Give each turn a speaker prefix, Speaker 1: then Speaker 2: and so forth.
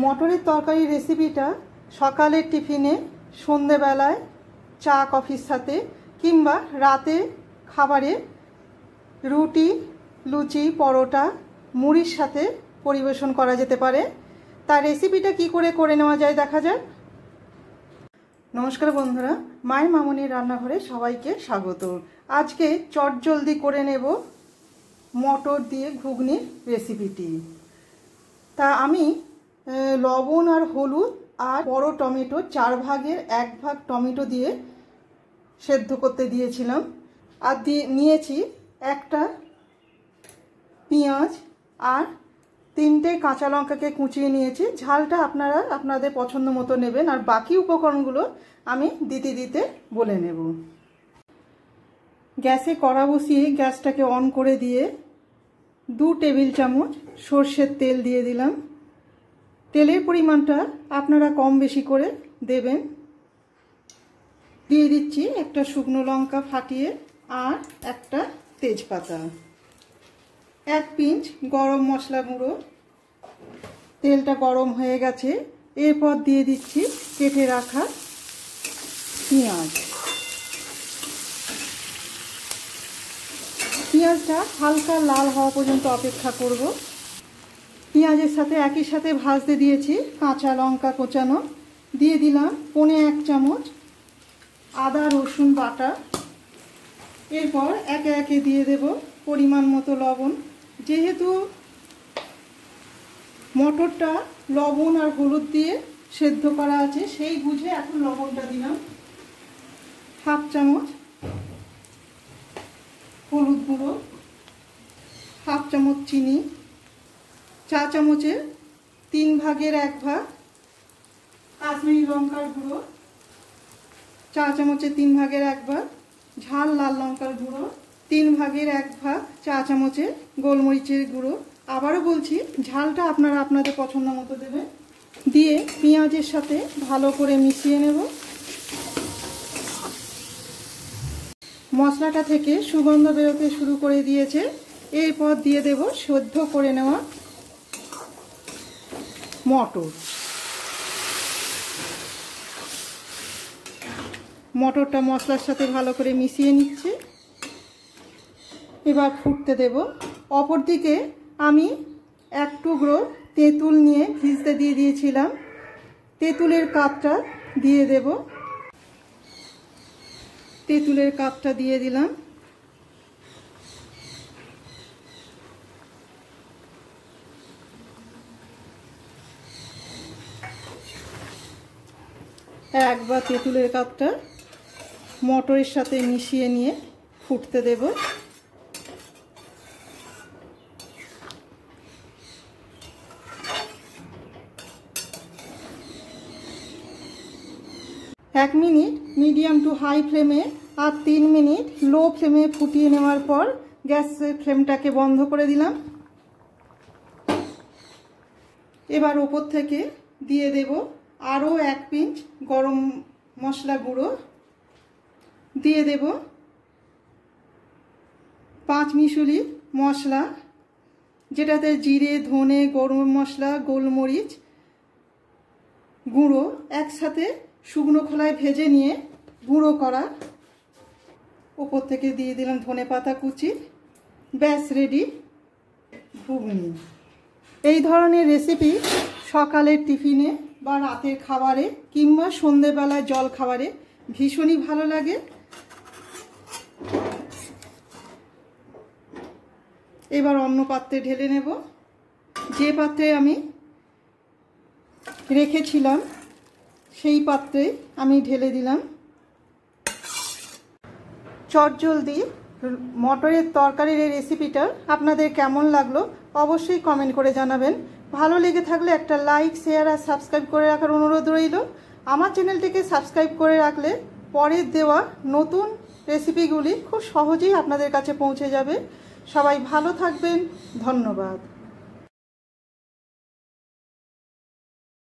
Speaker 1: মটরের তরকারি রেসিপিটা সকালের টিফিনে, সন্ধেবেলায় চা কফির সাথে কিংবা রাতে খাবারে রুটি, লুচি, পরোটা, মুড়ির সাথে পরিবেশন করা যেতে পারে। তার রেসিপিটা কি করে নেওয়া যায় দেখা যাক। নমস্কার বন্ধুরা, মায়ের মামনির রান্নাঘরে সবাইকে স্বাগত। আজকে চটজলদি করে নেব মটর দিয়ে ঘুগনির রেসিপিটি। তা আমি লবণ আর হলুদ আর বড় টমেটো 4 ভাগের 1 ভাগ টমেটো দিয়ে সেদ্ধ করতে দিয়েছিলাম। আর নিয়েছি একটা পেঁয়াজ আর 3টে কাঁচা লঙ্কাকে কুচিয়ে নিয়েছি। ঝালটা আপনারা আপনাদের পছন্দ মতো নেবেন, আর বাকি উপকরণগুলো আমি দিতে বলে নেব। গ্যাসে কড়া বসিয়ে গ্যাসটাকে অন করে দিয়ে 2 টেবিল চামচ সর্ষের তেল দিয়ে দিলাম। তেলের পরিমাণটা আপনারা কম বেশি করে দেবেন। দিয়ে দিচ্ছি একটা শুকনো লঙ্কা ফাটিয়ে আর একটা তেজপাতা, 1 পিঞ্চ গরম মশলা গুঁড়ো। তেলটা গরম হয়ে গেছে, এরপর দিয়ে দিচ্ছি কেটে রাখা পেঁয়াজ। পেঁয়াজটা হালকা লাল হওয়া পর্যন্ত অপেক্ষা করব। পেঁয়াজের সাথে একই সাথে ভাজতে দিয়েছি কাঁচা লঙ্কা কোচানো। দিয়ে দিলাম 1.25 চামচ আদা রসুন বাটা। এরপর একে একে দিয়ে দেব পরিমাণ মতো লবণ। যেহেতু মটরটা লবণ আর হলুদ দিয়ে সেদ্ধ করা আছে, সেই বুঝে এখন লবণটা দিলাম। 1/2 চামচ হলুদ গুঁড়ো, 1/2 চামচ চিনি, চা চামচের 3 ভাগের 1 ভাগ কাশ্মীরি লঙ্কার গুঁড়ো, চা চামচের 3 ভাগের 1 ভাগ ঝাল লাল লঙ্কার গুঁড়ো, 3 ভাগের 1 ভাগ চা চামচের গোলমরিচের গুঁড়ো। আবারও বলছি, ঝালটা আপনারা আপনাদের পছন্দ মতো দেবেন। দিয়ে পেঁয়াজের সাথে ভালো করে মিশিয়ে নেব। মশলাটা থেকে সুগন্ধ বেরোতে শুরু করে দিয়েছে। এরপর দিয়ে দেব সেদ্ধ করে নেওয়া মটরটা মশলার সাথে ভালো করে মিশিয়ে নিচ্ছে। এবার ফুটতে দেব। অপরদিকে আমি 1 টুকরো তেঁতুল নিয়ে ভিজতে দিয়ে দিয়েছিলাম। তেঁতুলের কাপটা দিয়ে দেব। তেঁতুলের কাপটা দিয়ে দিলাম। একবার তেঁতুলের কাপটা মটরের সাথে মিশিয়ে নিয়ে ফুটতে দেব। এক মিনিট মিডিয়াম টু হাই ফ্লেমে আর 3 মিনিট লো ফ্লেমে ফুটিয়ে নেওয়ার পর গ্যাসের ফ্লেমটাকে বন্ধ করে দিলাম। এবার ওপর থেকে দিয়ে দেব আরও 1 পিঞ্চ গরম মশলা গুঁড়ো। দিয়ে দেব 5 মিশুলি মশলা, যেটাতে জিরে, ধনে, গরম মশলা, গোলমরিচ গুঁড়ো একসাথে শুকনো খোলায় ভেজে নিয়ে গুঁড়ো করা। ওপর থেকে দিয়ে দিলাম ধনে পাতা কুচি। ব্যাস রেডি ঘুগনি। এই ধরনের রেসিপি সকালের টিফিনে বা রাতের খাবারে কিংবা সন্ধেবেলায় জল খাবারে ভীষণই ভালো লাগে। এবার অন্য পাত্রে ঢেলে নেব। যে পাত্রে আমি রেখেছিলাম সেই পাত্রে আমি ঢেলে দিলাম। চটজলদি মটরের তরকারির এই রেসিপিটা আপনাদের কেমন লাগলো অবশ্যই কমেন্ট করে জানাবেন। ভালো লেগে থাকলে একটা লাইক, শেয়ার আর সাবস্ক্রাইব করে রাখার অনুরোধ রইল। আমার চ্যানেলটিকে সাবস্ক্রাইব করে রাখলে পরের দেওয়া নতুন রেসিপিগুলি খুব সহজেই আপনাদের কাছে পৌঁছে যাবে। সবাই ভালো থাকবেন, ধন্যবাদ।